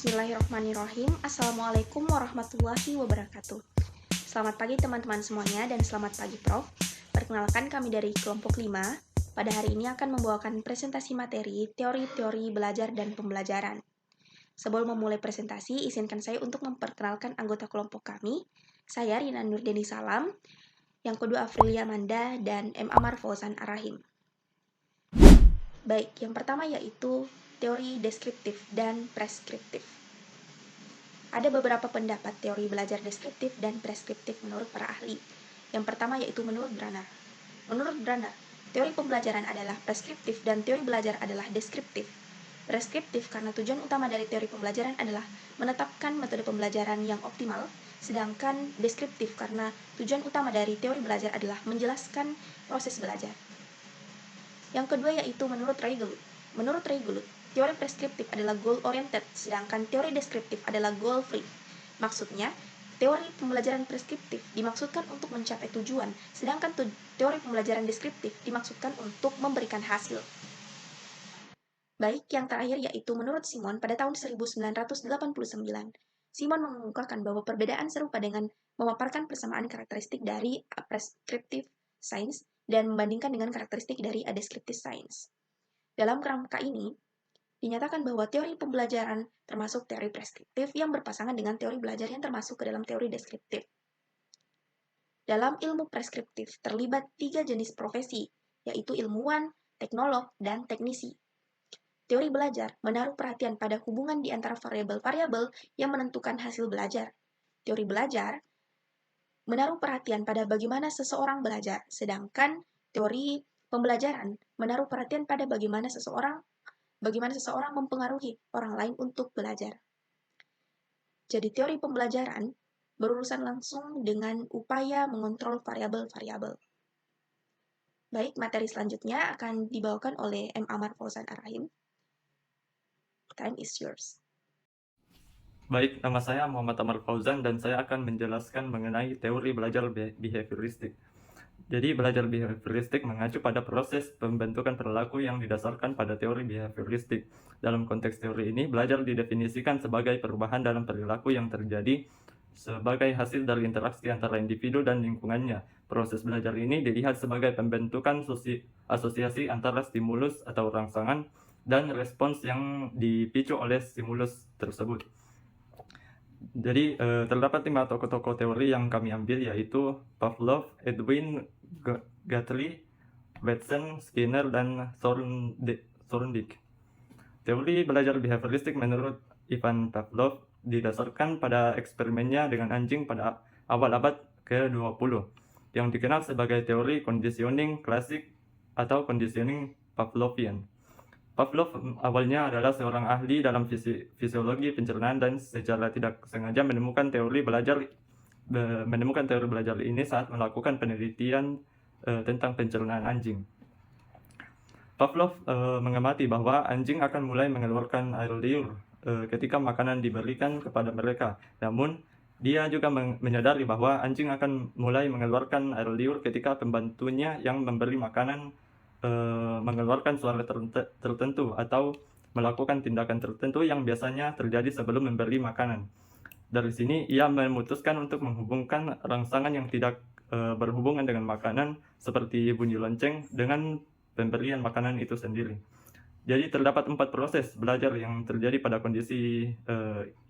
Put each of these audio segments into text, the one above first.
Bismillahirrahmanirrahim. Assalamualaikum warahmatullahi wabarakatuh. Selamat pagi teman-teman semuanya dan selamat pagi Prof. Perkenalkan kami dari kelompok 5. Pada hari ini akan membawakan presentasi materi teori-teori belajar dan pembelajaran. Sebelum memulai presentasi, izinkan saya untuk memperkenalkan anggota kelompok kami. Saya Rina Nurdeni Salam, yang kedua Afrilia Manda, dan M. Amar Fauzan Arahim. Baik, yang pertama yaitu teori deskriptif dan preskriptif. Ada beberapa pendapat teori belajar deskriptif dan preskriptif menurut para ahli. Yang pertama yaitu menurut Branner. Menurut Branner, teori pembelajaran adalah preskriptif dan teori belajar adalah deskriptif. Preskriptif karena tujuan utama dari teori pembelajaran adalah menetapkan metode pembelajaran yang optimal, sedangkan deskriptif karena tujuan utama dari teori belajar adalah menjelaskan proses belajar. Yang kedua yaitu menurut Reigelut. Menurut Reigelut, teori preskriptif adalah goal-oriented, sedangkan teori deskriptif adalah goal-free. Maksudnya, teori pembelajaran preskriptif dimaksudkan untuk mencapai tujuan, sedangkan teori pembelajaran deskriptif dimaksudkan untuk memberikan hasil. Baik, yang terakhir yaitu menurut Simon pada tahun 1989. Simon mengemukakan bahwa perbedaan serupa dengan memaparkan persamaan karakteristik dari a prescriptive science dan membandingkan dengan karakteristik dari a descriptive science. Dalam kerangka ini, dinyatakan bahwa teori pembelajaran termasuk teori preskriptif yang berpasangan dengan teori belajar yang termasuk ke dalam teori deskriptif. Dalam ilmu preskriptif terlibat 3 jenis profesi, yaitu ilmuwan, teknolog, dan teknisi. Teori belajar menaruh perhatian pada hubungan di antara variabel-variabel yang menentukan hasil belajar. Teori belajar menaruh perhatian pada bagaimana seseorang belajar, sedangkan teori pembelajaran menaruh perhatian pada bagaimana seseorang mempengaruhi orang lain untuk belajar. Jadi teori pembelajaran berurusan langsung dengan upaya mengontrol variabel-variabel. Baik, materi selanjutnya akan dibawakan oleh M. Amar Fauzan Arahim. Time is yours. Baik, nama saya Muhammad Amar Fauzan dan saya akan menjelaskan mengenai teori belajar behavioristik. Jadi, belajar behavioristik mengacu pada proses pembentukan perilaku yang didasarkan pada teori behavioristik. Dalam konteks teori ini, belajar didefinisikan sebagai perubahan dalam perilaku yang terjadi sebagai hasil dari interaksi antara individu dan lingkungannya. Proses belajar ini dilihat sebagai pembentukan asosiasi antara stimulus atau rangsangan dan respons yang dipicu oleh stimulus tersebut. Jadi terdapat 5 tokoh-tokoh teori yang kami ambil, yaitu Pavlov, Edwin Gately, Watson, Skinner, dan Thorndike. Teori belajar behavioristik menurut Ivan Pavlov didasarkan pada eksperimennya dengan anjing pada awal abad ke-20, yang dikenal sebagai teori conditioning klasik atau conditioning Pavlovian. Pavlov awalnya adalah seorang ahli dalam fisiologi pencernaan dan secara tidak sengaja menemukan teori belajar ini saat melakukan penelitian tentang pencernaan anjing. Pavlov mengamati bahwa anjing akan mulai mengeluarkan air liur ketika makanan diberikan kepada mereka. Namun, dia juga menyadari bahwa anjing akan mulai mengeluarkan air liur ketika pembantunya yang memberi makanan mengeluarkan suara tertentu atau melakukan tindakan tertentu yang biasanya terjadi sebelum memberi makanan. Dari sini, ia memutuskan untuk menghubungkan rangsangan yang tidak berhubungan dengan makanan, seperti bunyi lonceng, dengan pemberian makanan itu sendiri. Jadi terdapat 4 proses belajar yang terjadi pada kondisi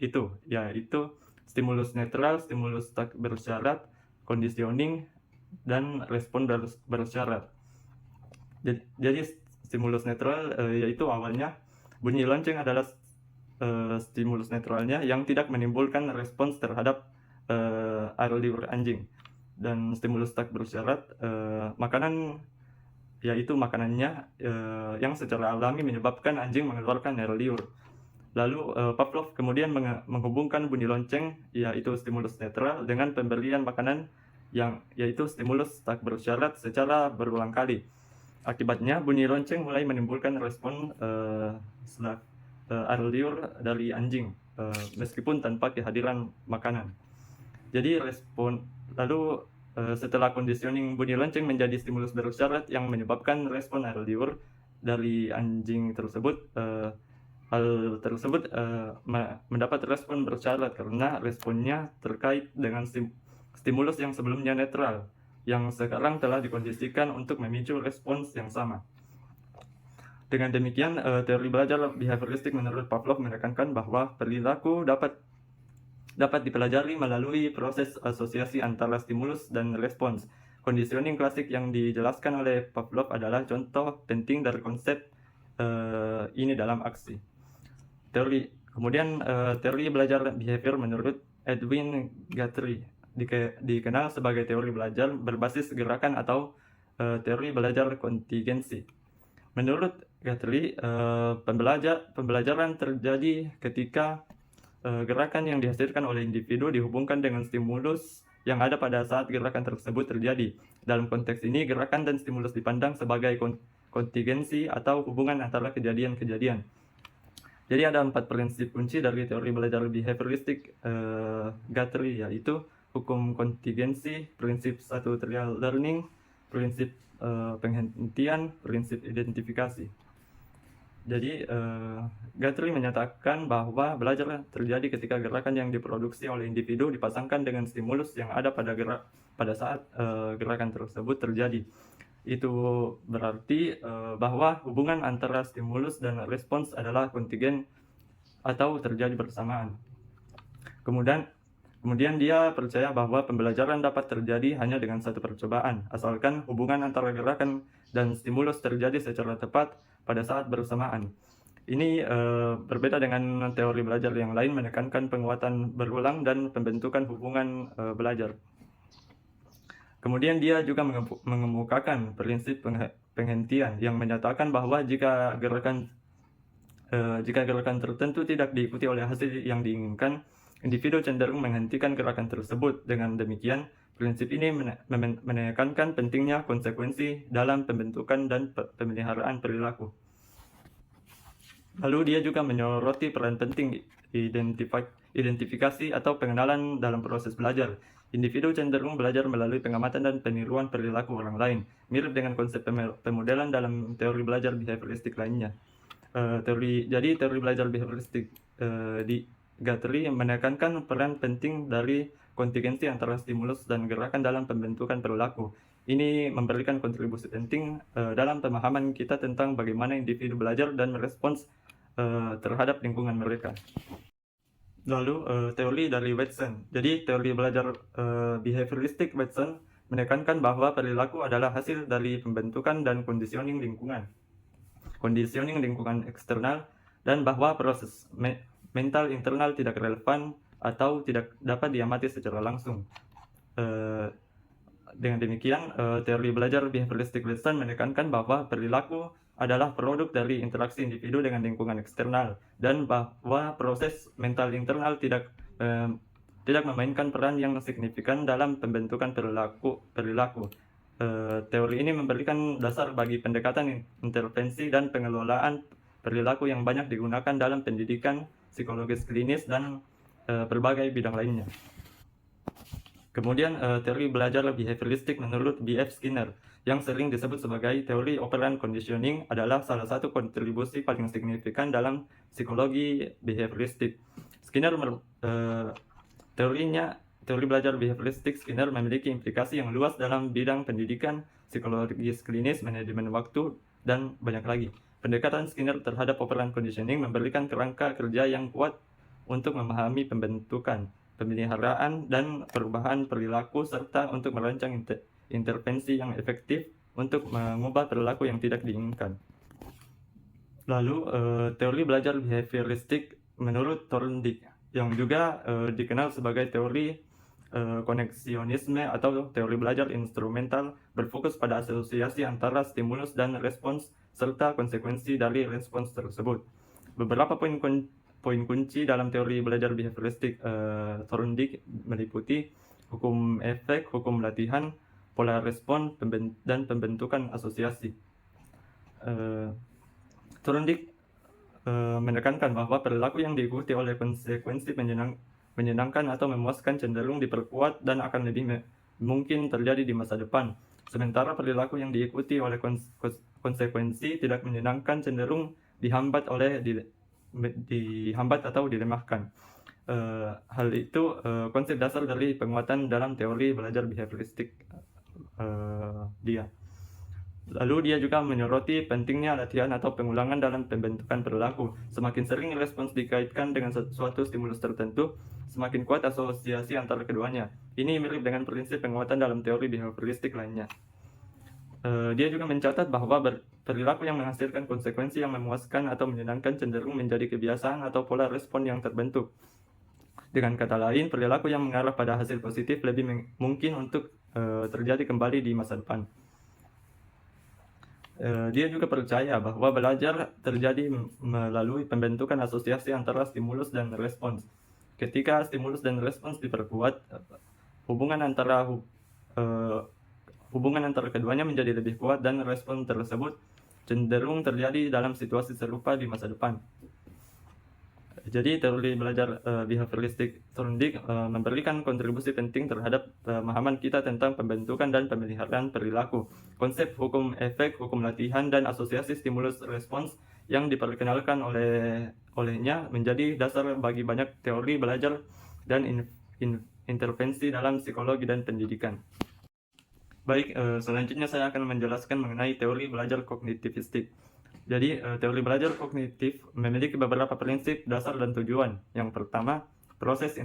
itu, yaitu stimulus netral, stimulus tak bersyarat, conditioning, dan respon bersyarat. Jadi stimulus netral yaitu awalnya bunyi lonceng adalah stimulus netralnya yang tidak menimbulkan respons terhadap air liur anjing. Dan stimulus tak bersyarat makanan, yaitu makanannya yang secara alami menyebabkan anjing mengeluarkan air liur. Lalu Pavlov kemudian menghubungkan bunyi lonceng, yaitu stimulus netral, dengan pemberian makanan yaitu stimulus tak bersyarat secara berulang kali. Akibatnya, bunyi lonceng mulai menimbulkan respon air liur dari anjing, meskipun tanpa kehadiran makanan. Jadi lalu setelah conditioning, bunyi lonceng menjadi stimulus bersyarat yang menyebabkan respon air liur dari anjing tersebut. Hal tersebut mendapat respon bersyarat karena responnya terkait dengan stimulus yang sebelumnya netral, yang sekarang telah dikondisikan untuk memicu respons yang sama. Dengan demikian, teori belajar behavioristik menurut Pavlov menekankan bahwa perilaku dapat dipelajari melalui proses asosiasi antara stimulus dan respons. Conditioning klasik yang dijelaskan oleh Pavlov adalah contoh penting dari konsep ini dalam aksi. Teori belajar behavior menurut Edwin Guthrie dikenal sebagai teori belajar berbasis gerakan atau teori belajar kontingensi. Menurut Guthrie, pembelajaran terjadi ketika gerakan yang dihasilkan oleh individu dihubungkan dengan stimulus yang ada pada saat gerakan tersebut terjadi. Dalam konteks ini, gerakan dan stimulus dipandang sebagai kontingensi atau hubungan antara kejadian-kejadian. Jadi ada 4 prinsip kunci dari teori belajar behavioristik Guthrie, yaitu hukum kontingensi, prinsip satu trial learning, prinsip penghentian, prinsip identifikasi. Jadi Guthrie menyatakan bahwa belajar terjadi ketika gerakan yang diproduksi oleh individu dipasangkan dengan stimulus yang ada pada saat gerakan tersebut terjadi. Itu berarti bahwa hubungan antara stimulus dan respons adalah kontingen atau terjadi bersamaan. Kemudian dia percaya bahwa pembelajaran dapat terjadi hanya dengan satu percobaan, asalkan hubungan antara gerakan dan stimulus terjadi secara tepat pada saat bersamaan. Ini berbeda dengan teori belajar yang lain menekankan penguatan berulang dan pembentukan hubungan belajar. Kemudian dia juga mengemukakan prinsip penghentian yang menyatakan bahwa jika gerakan tertentu tidak diikuti oleh hasil yang diinginkan, individu cenderung menghentikan gerakan tersebut. Dengan demikian, prinsip ini menekankan pentingnya konsekuensi dalam pembentukan dan pemeliharaan perilaku. Lalu dia juga menyoroti peran penting identifikasi atau pengenalan dalam proses belajar. Individu cenderung belajar melalui pengamatan dan peniruan perilaku orang lain, mirip dengan konsep pemodelan dalam teori belajar behavioristik lainnya. Jadi teori belajar behavioristik di Guthrie menekankan peran penting dari kontingensi antara stimulus dan gerakan dalam pembentukan perilaku. Ini memberikan kontribusi penting dalam pemahaman kita tentang bagaimana individu belajar dan merespons terhadap lingkungan mereka. Lalu teori dari Watson. Jadi teori belajar behavioristik Watson menekankan bahwa perilaku adalah hasil dari pembentukan dan conditioning lingkungan eksternal, dan bahwa proses mental internal tidak relevan atau tidak dapat diamati secara langsung. Dengan demikian, teori belajar behavioristik Watson menekankan bahwa perilaku adalah produk dari interaksi individu dengan lingkungan eksternal, dan bahwa proses mental internal tidak memainkan peran yang signifikan dalam pembentukan perilaku. Teori ini memberikan dasar bagi pendekatan intervensi dan pengelolaan perilaku yang banyak digunakan dalam pendidikan, psikologis klinis, dan berbagai bidang lainnya. Kemudian teori belajar behavioristik menurut B.F. Skinner, yang sering disebut sebagai teori operant conditioning, adalah salah satu kontribusi paling signifikan dalam psikologi behavioristik. Teori belajar behavioristik Skinner memiliki implikasi yang luas dalam bidang pendidikan, psikologis klinis, manajemen waktu, dan banyak lagi. Pendekatan Skinner terhadap operant conditioning memberikan kerangka kerja yang kuat untuk memahami pembentukan, pemeliharaan, dan perubahan perilaku, serta untuk merancang intervensi yang efektif untuk mengubah perilaku yang tidak diinginkan. Lalu teori belajar behavioristik menurut Thorndike, yang juga dikenal sebagai teori koneksionisme atau teori belajar instrumental, berfokus pada asosiasi antara stimulus dan respons serta konsekuensi dari respons tersebut. Beberapa poin kunci dalam teori belajar behavioristik Thorndike meliputi hukum efek, hukum latihan, pola respon, dan pembentukan asosiasi. Thorndike menekankan bahwa perilaku yang diikuti oleh konsekuensi menyenangkan atau memuaskan cenderung diperkuat dan akan lebih mungkin terjadi di masa depan. Sementara perilaku yang diikuti oleh konsekuensi tidak menyenangkan cenderung dihambat oleh dihambat atau dilemahkan. Hal itu konsep dasar dari penguatan dalam teori belajar behavioristik dia. Lalu dia juga menyoroti pentingnya latihan atau pengulangan dalam pembentukan perilaku. Semakin sering respons dikaitkan dengan suatu stimulus tertentu, semakin kuat asosiasi antara keduanya. Ini mirip dengan prinsip penguatan dalam teori behavioristik lainnya. Dia juga mencatat bahwa perilaku yang menghasilkan konsekuensi yang memuaskan atau menyenangkan cenderung menjadi kebiasaan atau pola respon yang terbentuk. Dengan kata lain, perilaku yang mengarah pada hasil positif lebih mungkin untuk terjadi kembali di masa depan. Dia juga percaya bahwa belajar terjadi melalui pembentukan asosiasi antara stimulus dan respons. Ketika stimulus dan respons diperkuat, hubungan antara keduanya menjadi lebih kuat dan respon tersebut cenderung terjadi dalam situasi serupa di masa depan. Jadi teori belajar behavioristik Thorndike memberikan kontribusi penting terhadap pemahaman kita tentang pembentukan dan pemeliharaan perilaku. Konsep hukum efek, hukum latihan, dan asosiasi stimulus respons yang diperkenalkan olehnya menjadi dasar bagi banyak teori belajar dan intervensi dalam psikologi dan pendidikan. Baik, selanjutnya saya akan menjelaskan mengenai teori belajar kognitivistik. Jadi, teori belajar kognitif memiliki beberapa prinsip dasar dan tujuan. Yang pertama, proses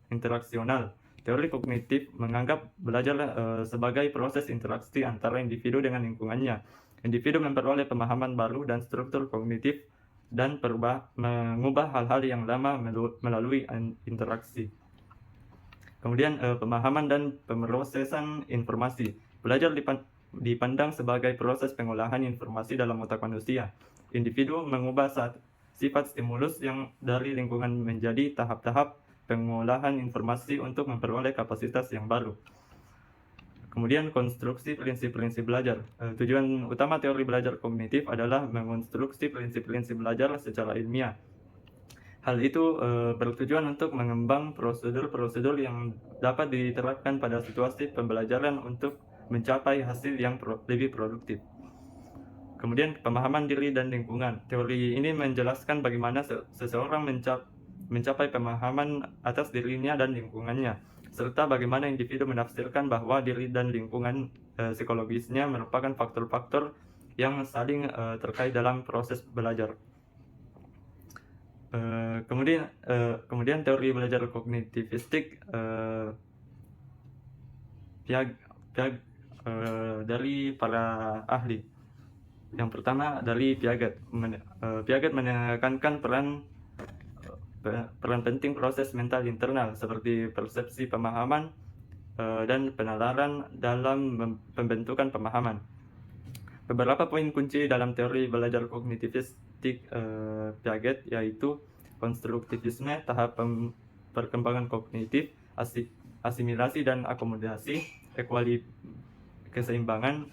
interaksional. Teori kognitif menganggap belajar sebagai proses interaksi antara individu dengan lingkungannya. Individu memperoleh pemahaman baru dan struktur kognitif dan mengubah hal-hal yang lama melalui interaksi. Kemudian, pemahaman dan pemrosesan informasi. Belajar dipandang sebagai proses pengolahan informasi dalam otak manusia. Individu mengubah sifat stimulus yang dari lingkungan menjadi tahap-tahap pengolahan informasi untuk memperoleh kapasitas yang baru. Kemudian konstruksi prinsip-prinsip belajar. Tujuan utama teori belajar kognitif adalah mengonstruksi prinsip-prinsip belajar secara ilmiah. Hal itu bertujuan untuk mengembang prosedur-prosedur yang dapat diterapkan pada situasi pembelajaran untuk mencapai hasil yang lebih produktif. Kemudian pemahaman diri dan lingkungan. Teori ini menjelaskan bagaimana seseorang mencapai pemahaman atas dirinya dan lingkungannya, serta bagaimana individu menafsirkan bahwa diri dan lingkungan psikologisnya merupakan faktor-faktor yang saling terkait dalam proses belajar. Kemudian teori belajar kognitivistik dari para ahli. Yang pertama dari Piaget. Piaget menekankan peran penting proses mental internal seperti persepsi pemahaman dan penalaran dalam pembentukan pemahaman. Beberapa poin kunci dalam teori belajar kognitivistik Piaget yaitu konstruktivisme, tahap perkembangan kognitif, asimilasi dan akomodasi, keseimbangan,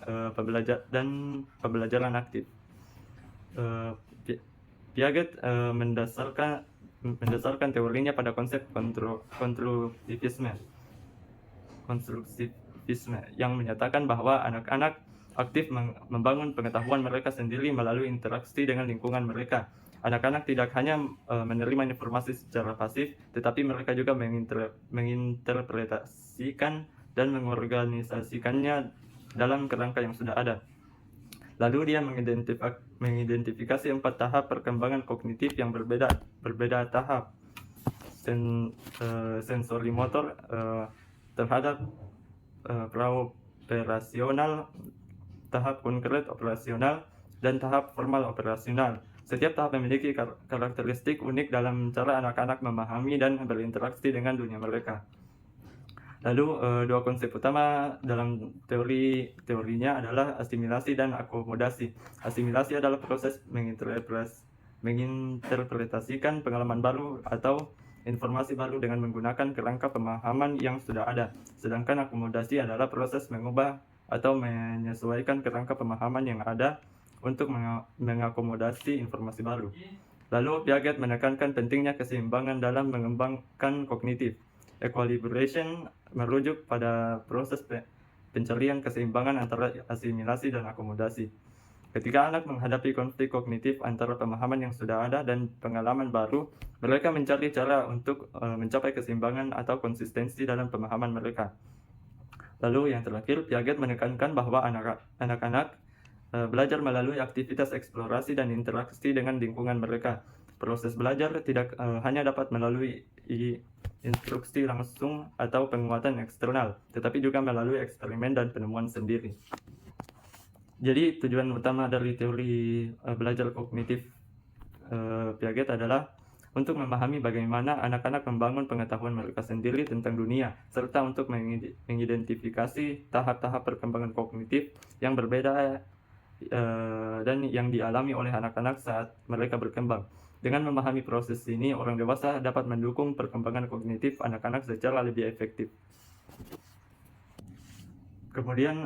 pembelajaran aktif. Piaget mendasarkan teorinya pada konsep konstruktivisme yang menyatakan bahwa anak-anak aktif membangun pengetahuan mereka sendiri melalui interaksi dengan lingkungan mereka. Anak-anak tidak hanya menerima informasi secara pasif, tetapi mereka juga menginterpretasikan dan mengorganisasikannya dalam kerangka yang sudah ada. Lalu dia mengidentifikasi 4 tahap perkembangan kognitif yang berbeda tahap. Sensori motor terhadap praoperasional, tahap konkret operasional, dan tahap formal operasional. Setiap tahap memiliki karakteristik unik dalam cara anak-anak memahami dan berinteraksi dengan dunia mereka. Lalu dua konsep utama dalam teorinya adalah asimilasi dan akomodasi. Asimilasi adalah proses menginterpretasikan pengalaman baru atau informasi baru dengan menggunakan kerangka pemahaman yang sudah ada. Sedangkan akomodasi adalah proses mengubah atau menyesuaikan kerangka pemahaman yang ada untuk mengakomodasi informasi baru. Lalu Piaget menekankan pentingnya keseimbangan dalam mengembangkan kognitif. Equilibration merujuk pada proses pencarian keseimbangan antara asimilasi dan akomodasi. Ketika anak menghadapi konflik kognitif antara pemahaman yang sudah ada dan pengalaman baru, mereka mencari cara untuk mencapai keseimbangan atau konsistensi dalam pemahaman mereka. Lalu yang terakhir, Piaget menekankan bahwa anak-anak belajar melalui aktivitas eksplorasi dan interaksi dengan lingkungan mereka. Proses belajar tidak hanya dapat melalui instruksi langsung atau penguatan eksternal, tetapi juga melalui eksperimen dan penemuan sendiri. Jadi tujuan utama dari teori belajar kognitif Piaget adalah untuk memahami bagaimana anak-anak membangun pengetahuan mereka sendiri tentang dunia, serta untuk mengidentifikasi tahap-tahap perkembangan kognitif yang berbeda dan yang dialami oleh anak-anak saat mereka berkembang. Dengan memahami proses ini, orang dewasa dapat mendukung perkembangan kognitif anak-anak secara lebih efektif. Kemudian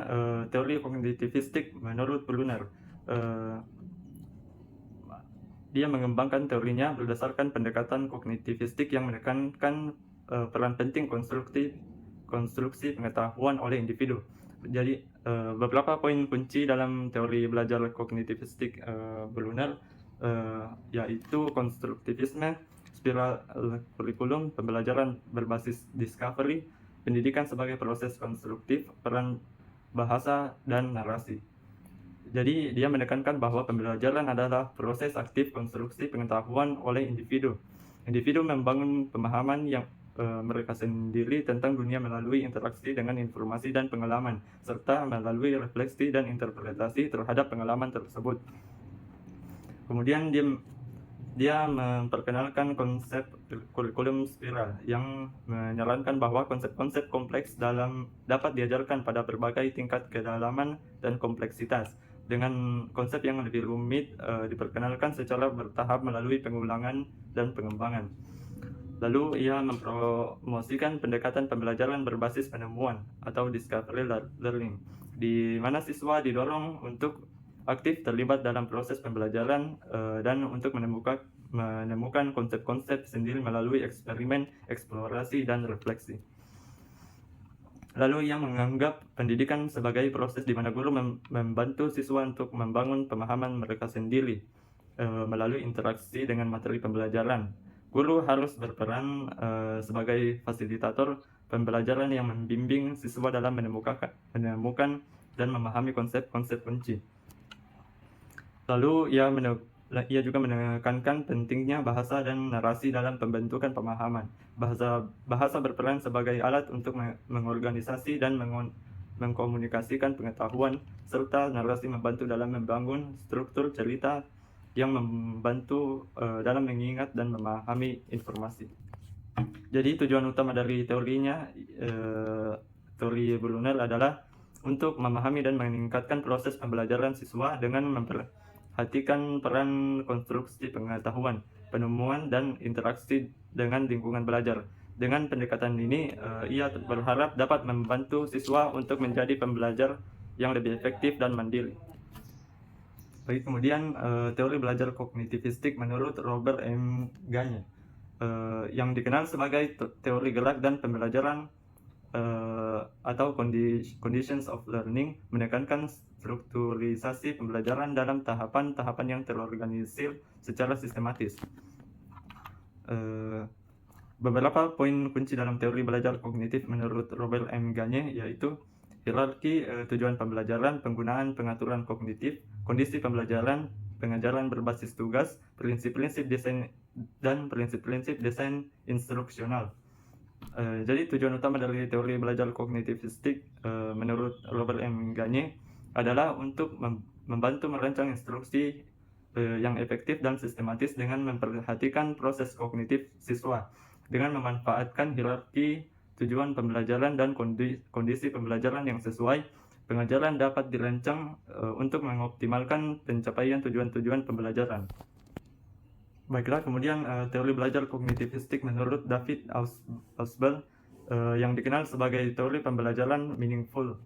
teori kognitivistik menurut Brunner, dia mengembangkan teorinya berdasarkan pendekatan kognitivistik yang menekankan peran penting konstruksi pengetahuan oleh individu. Jadi beberapa poin kunci dalam teori belajar kognitivistik Brunner yaitu konstruktivisme, spiral kurikulum, pembelajaran berbasis discovery, pendidikan sebagai proses konstruktif, peran bahasa dan narasi. Jadi dia menekankan bahwa pembelajaran adalah proses aktif konstruksi pengetahuan oleh individu. Individu membangun pemahaman yang mereka sendiri tentang dunia melalui interaksi dengan informasi dan pengalaman, serta melalui refleksi dan interpretasi terhadap pengalaman tersebut. Kemudian dia memperkenalkan konsep kurikulum spiral yang menyarankan bahwa konsep-konsep kompleks dapat diajarkan pada berbagai tingkat kedalaman dan kompleksitas. Dengan konsep yang lebih rumit diperkenalkan secara bertahap melalui pengulangan dan pengembangan. Lalu ia mempromosikan pendekatan pembelajaran berbasis penemuan atau discovery learning, di mana siswa didorong untuk aktif terlibat dalam proses pembelajaran dan untuk menemukan konsep-konsep sendiri melalui eksperimen, eksplorasi, dan refleksi. Lalu ia menganggap pendidikan sebagai proses di mana guru membantu siswa untuk membangun pemahaman mereka sendiri melalui interaksi dengan materi pembelajaran. Guru harus berperan sebagai fasilitator pembelajaran yang membimbing siswa dalam menemukan dan memahami konsep-konsep kunci. Lalu ia juga menekankan pentingnya bahasa dan narasi dalam pembentukan pemahaman. Bahasa berperan sebagai alat untuk mengorganisasi dan mengkomunikasikan pengetahuan, serta narasi membantu dalam membangun struktur cerita yang membantu dalam mengingat dan memahami informasi. Jadi tujuan utama dari teorinya, teori Brunner adalah untuk memahami dan meningkatkan proses pembelajaran siswa dengan memperhatikan peran konstruksi pengetahuan, penemuan, dan interaksi dengan lingkungan belajar. Dengan pendekatan ini, ia berharap dapat membantu siswa untuk menjadi pembelajar yang lebih efektif dan mandiri. Baik, kemudian teori belajar kognitivistik menurut Robert M. Gagne, yang dikenal sebagai teori gerak dan pembelajaran atau conditions of learning, menekankan strukturisasi pembelajaran dalam tahapan-tahapan yang terorganisir secara sistematis. Beberapa poin kunci dalam teori belajar kognitif menurut Robert M. Gagne yaitu hierarki tujuan pembelajaran, penggunaan pengaturan kognitif, kondisi pembelajaran, pengajaran berbasis tugas, prinsip-prinsip desain dan prinsip-prinsip desain instruksional. Jadi tujuan utama dari teori belajar kognitivistik menurut Robert M. Gagne adalah untuk membantu merancang instruksi yang efektif dan sistematis dengan memperhatikan proses kognitif siswa, dengan memanfaatkan hierarki tujuan pembelajaran dan kondisi pembelajaran yang sesuai. Pengajaran dapat dirancang untuk mengoptimalkan pencapaian tujuan-tujuan pembelajaran. Baiklah, kemudian teori belajar kognitivistik menurut David Ausubel yang dikenal sebagai teori pembelajaran meaningful,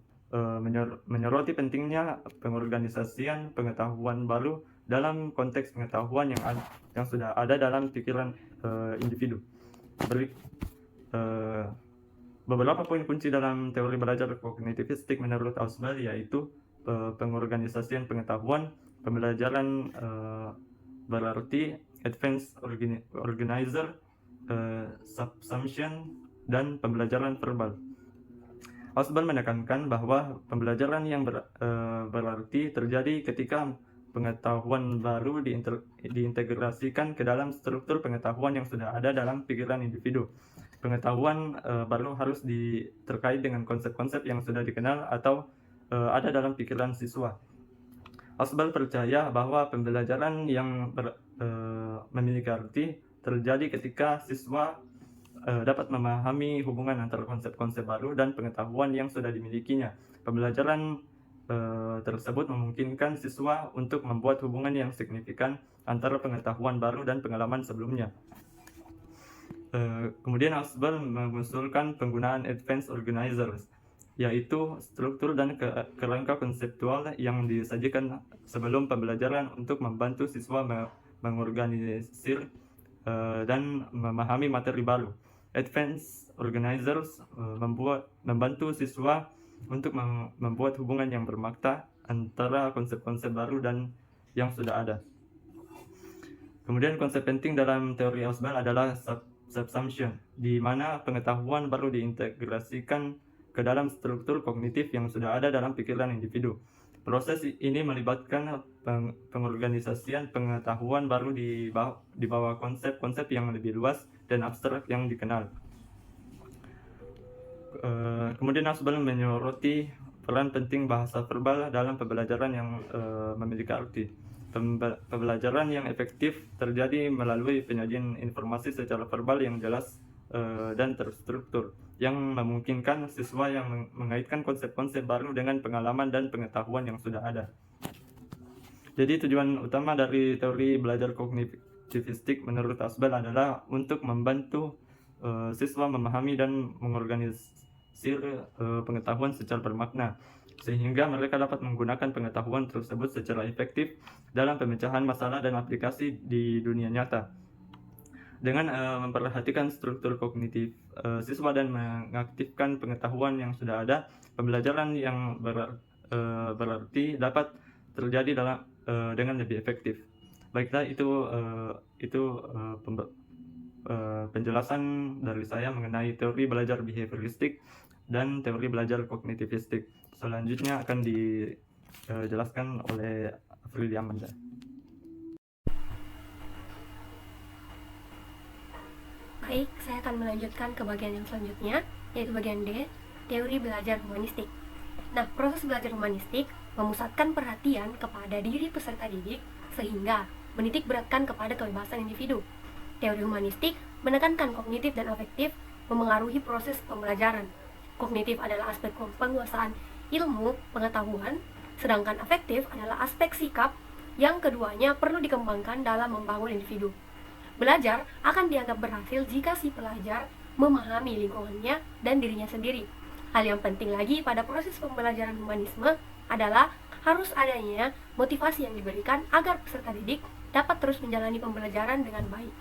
menyoroti pentingnya pengorganisasian pengetahuan baru dalam konteks pengetahuan yang sudah ada dalam pikiran individu. Beberapa poin kunci dalam teori belajar kognitivistik menurut Ausubel yaitu pengorganisasian pengetahuan, pembelajaran berarti advanced organizer, subsumption, dan pembelajaran verbal. Osborne menekankan bahwa pembelajaran yang berarti terjadi ketika pengetahuan baru diintegrasikan ke dalam struktur pengetahuan yang sudah ada dalam pikiran individu. Pengetahuan baru harus terkait dengan konsep-konsep yang sudah dikenal atau ada dalam pikiran siswa. Osborne percaya bahwa pembelajaran yang memiliki arti terjadi ketika siswa dapat memahami hubungan antara konsep-konsep baru dan pengetahuan yang sudah dimilikinya. Pembelajaran tersebut memungkinkan siswa untuk membuat hubungan yang signifikan antara pengetahuan baru dan pengalaman sebelumnya. Kemudian Osborne mengusulkan penggunaan advanced organizers, yaitu struktur dan kerangka konseptual yang disajikan sebelum pembelajaran untuk membantu siswa mengorganisir dan memahami materi baru. Advanced organizers membantu siswa untuk membuat hubungan yang bermakna antara konsep-konsep baru dan yang sudah ada. Kemudian konsep penting dalam teori Osborne adalah subsumption, di mana pengetahuan baru diintegrasikan ke dalam struktur kognitif yang sudah ada dalam pikiran individu. Proses ini melibatkan pengorganisasian pengetahuan baru di bawah konsep-konsep yang lebih luas dan abstrak yang dikenal. Kemudian Osborne menyoroti peran penting bahasa verbal dalam pembelajaran yang memiliki arti. Pembelajaran yang efektif terjadi melalui penyajian informasi secara verbal yang jelas dan terstruktur, yang memungkinkan siswa yang mengaitkan konsep-konsep baru dengan pengalaman dan pengetahuan yang sudah ada. Jadi tujuan utama dari teori belajar kognitivistik menurut Osborne adalah untuk membantu siswa memahami dan mengorganisir pengetahuan secara bermakna, sehingga mereka dapat menggunakan pengetahuan tersebut secara efektif dalam pemecahan masalah dan aplikasi di dunia nyata. Dengan memperhatikan struktur kognitif siswa dan mengaktifkan pengetahuan yang sudah ada, pembelajaran yang berarti dapat terjadi dengan lebih efektif. Baiklah, itu penjelasan dari saya mengenai teori belajar behavioristik dan teori belajar kognitivistik. Selanjutnya akan dijelaskan oleh Afrilia Amanda. Baik, saya akan melanjutkan ke bagian yang selanjutnya, yaitu bagian D, teori belajar humanistik. Nah, proses belajar humanistik memusatkan perhatian kepada diri peserta didik sehingga menitik beratkan kepada kebebasan individu. Teori humanistik menekankan kognitif dan afektif memengaruhi proses pembelajaran. Kognitif adalah aspek penguasaan ilmu pengetahuan, sedangkan afektif adalah aspek sikap yang keduanya perlu dikembangkan dalam membangun individu. Belajar akan dianggap berhasil jika si pelajar memahami lingkungannya dan dirinya sendiri. Hal yang penting lagi pada proses pembelajaran humanisme adalah harus adanya motivasi yang diberikan agar peserta didik dapat terus menjalani pembelajaran dengan baik.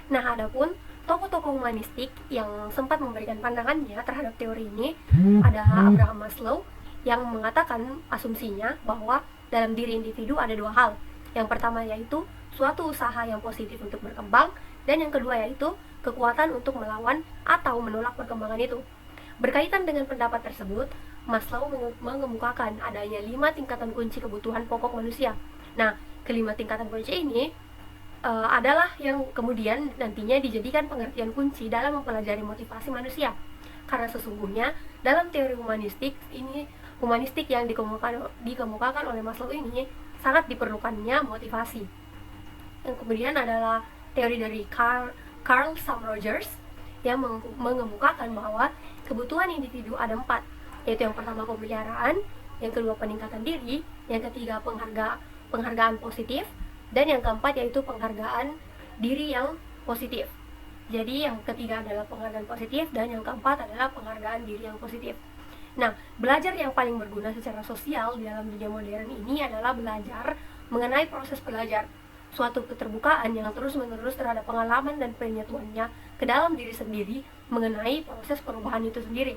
Nah, adapun tokoh-tokoh humanistik yang sempat memberikan pandangannya terhadap teori ini adalah Abraham Maslow, yang mengatakan asumsinya bahwa dalam diri individu ada dua hal. Yang pertama yaitu suatu usaha yang positif untuk berkembang, dan yang kedua yaitu kekuatan untuk melawan atau menolak perkembangan itu. Berkaitan dengan pendapat tersebut, Maslow mengemukakan adanya 5 tingkatan kunci kebutuhan pokok manusia. Nah, kelima tingkatan kunci ini adalah yang kemudian nantinya dijadikan pengertian kunci dalam mempelajari motivasi manusia. Karena sesungguhnya dalam teori humanistik yang dikemukakan oleh Maslow ini sangat diperlukannya motivasi. Yang kemudian adalah teori dari Carl Sam Rogers yang mengemukakan bahwa kebutuhan individu ada 4, yaitu yang pertama pemeliharaan, yang kedua peningkatan diri, yang ketiga penghargaan positif, dan yang keempat yaitu penghargaan diri yang positif. Jadi yang ketiga adalah penghargaan positif dan yang keempat adalah penghargaan diri yang positif. Nah, belajar yang paling berguna secara sosial di dalam dunia modern ini adalah belajar mengenai proses belajar, suatu keterbukaan yang terus-menerus terhadap pengalaman dan penyatuannya ke dalam diri sendiri mengenai proses perubahan itu sendiri.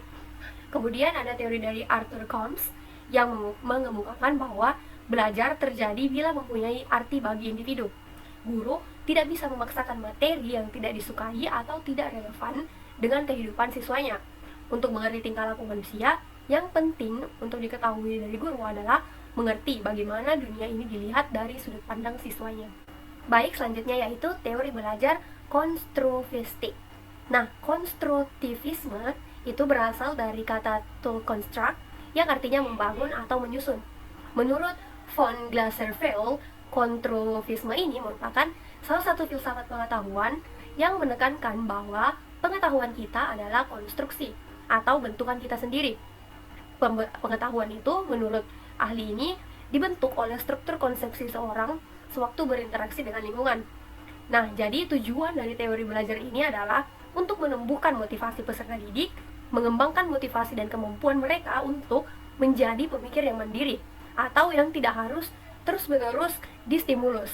Kemudian ada teori dari Arthur Combs yang mengemukakan bahwa belajar terjadi bila mempunyai arti bagi individu. Guru tidak bisa memaksakan materi yang tidak disukai atau tidak relevan dengan kehidupan siswanya. Untuk mengerti tingkah laku manusia, yang penting untuk diketahui dari guru adalah mengerti bagaimana dunia ini dilihat dari sudut pandang siswanya. Baik, selanjutnya yaitu teori belajar konstruktivistik. Nah, konstruktivisme itu berasal dari kata to construct yang artinya membangun atau menyusun. Menurut von Glaserveld, konstruktivisme ini merupakan salah satu filsafat pengetahuan yang menekankan bahwa pengetahuan kita adalah konstruksi atau bentukan kita sendiri. Pengetahuan itu menurut ahli ini dibentuk oleh struktur konsep seseorang sewaktu berinteraksi dengan lingkungan. Nah, jadi tujuan dari teori belajar ini adalah untuk menumbuhkan motivasi peserta didik, mengembangkan motivasi dan kemampuan mereka untuk menjadi pemikir yang mandiri atau yang tidak harus terus-menerus distimulus.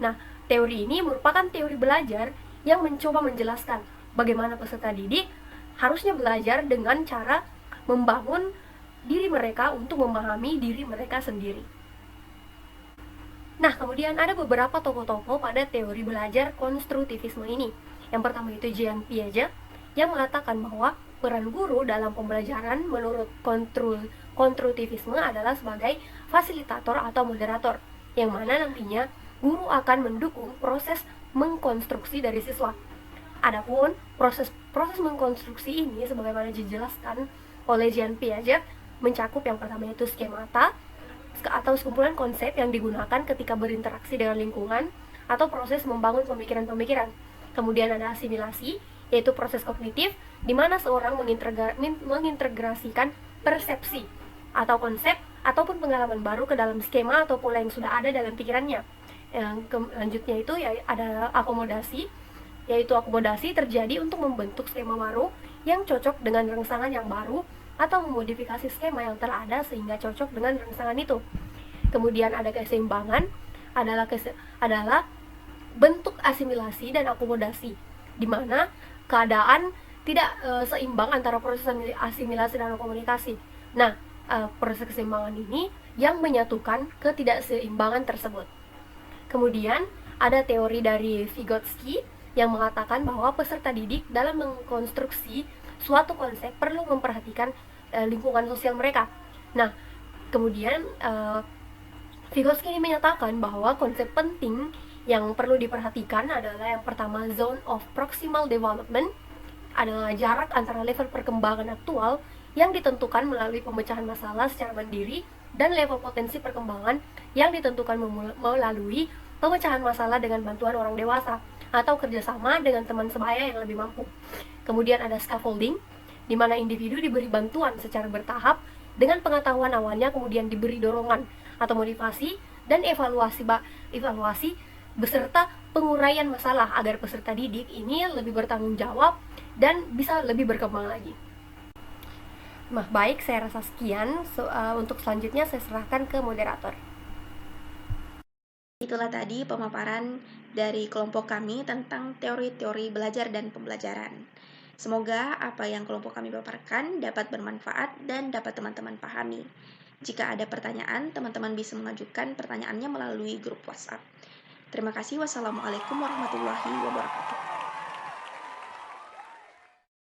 Nah, teori ini merupakan teori belajar yang mencoba menjelaskan bagaimana peserta didik harusnya belajar dengan cara membangun diri mereka untuk memahami diri mereka sendiri. Nah, kemudian ada beberapa tokoh-tokoh pada teori belajar konstruktivisme ini. Yang pertama itu Jean Piaget yang mengatakan bahwa peran guru dalam pembelajaran menurut konstruktivisme adalah sebagai fasilitator atau moderator, yang mana nantinya guru akan mendukung proses mengkonstruksi dari siswa. Adapun proses mengkonstruksi ini sebagaimana dijelaskan oleh Jean Piaget mencakup yang pertama itu skemata atau sekumpulan konsep yang digunakan ketika berinteraksi dengan lingkungan atau proses membangun pemikiran-pemikiran. Kemudian ada asimilasi, yaitu proses kognitif di mana seorang mengintegrasikan persepsi atau konsep ataupun pengalaman baru ke dalam skema atau pola yang sudah ada dalam pikirannya. Yang selanjutnya itu ya ada akomodasi, yaitu akomodasi terjadi untuk membentuk skema baru yang cocok dengan rangsangan yang baru atau memodifikasi skema yang telah ada sehingga cocok dengan rangsangan itu. Kemudian ada keseimbangan, adalah bentuk asimilasi dan akomodasi, di mana keadaan tidak seimbang antara proses asimilasi dan komunikasi. Nah, proses keseimbangan ini yang menyatukan ketidakseimbangan tersebut. Kemudian ada teori dari Vygotsky yang mengatakan bahwa peserta didik dalam mengkonstruksi suatu konsep perlu memperhatikan lingkungan sosial mereka. Nah, kemudian Vygotsky ini menyatakan bahwa konsep penting yang perlu diperhatikan adalah yang pertama zone of proximal development, adalah jarak antara level perkembangan aktual yang ditentukan melalui pemecahan masalah secara mandiri dan level potensi perkembangan yang ditentukan melalui pemecahan masalah dengan bantuan orang dewasa atau kerjasama dengan teman sebaya yang lebih mampu. Kemudian ada scaffolding, di mana individu diberi bantuan secara bertahap dengan pengetahuan awalnya, kemudian diberi dorongan atau motivasi dan evaluasi beserta penguraian masalah agar peserta didik ini lebih bertanggung jawab dan bisa lebih berkembang lagi. Nah, baik, saya rasa sekian. Untuk selanjutnya saya serahkan ke moderator. Itulah tadi pemaparan dari kelompok kami tentang teori-teori belajar dan pembelajaran. Semoga apa yang kelompok kami paparkan dapat bermanfaat dan dapat teman-teman pahami. Jika ada pertanyaan, teman-teman bisa mengajukan pertanyaannya melalui grup WhatsApp. Terima kasih. Wassalamualaikum warahmatullahi wabarakatuh.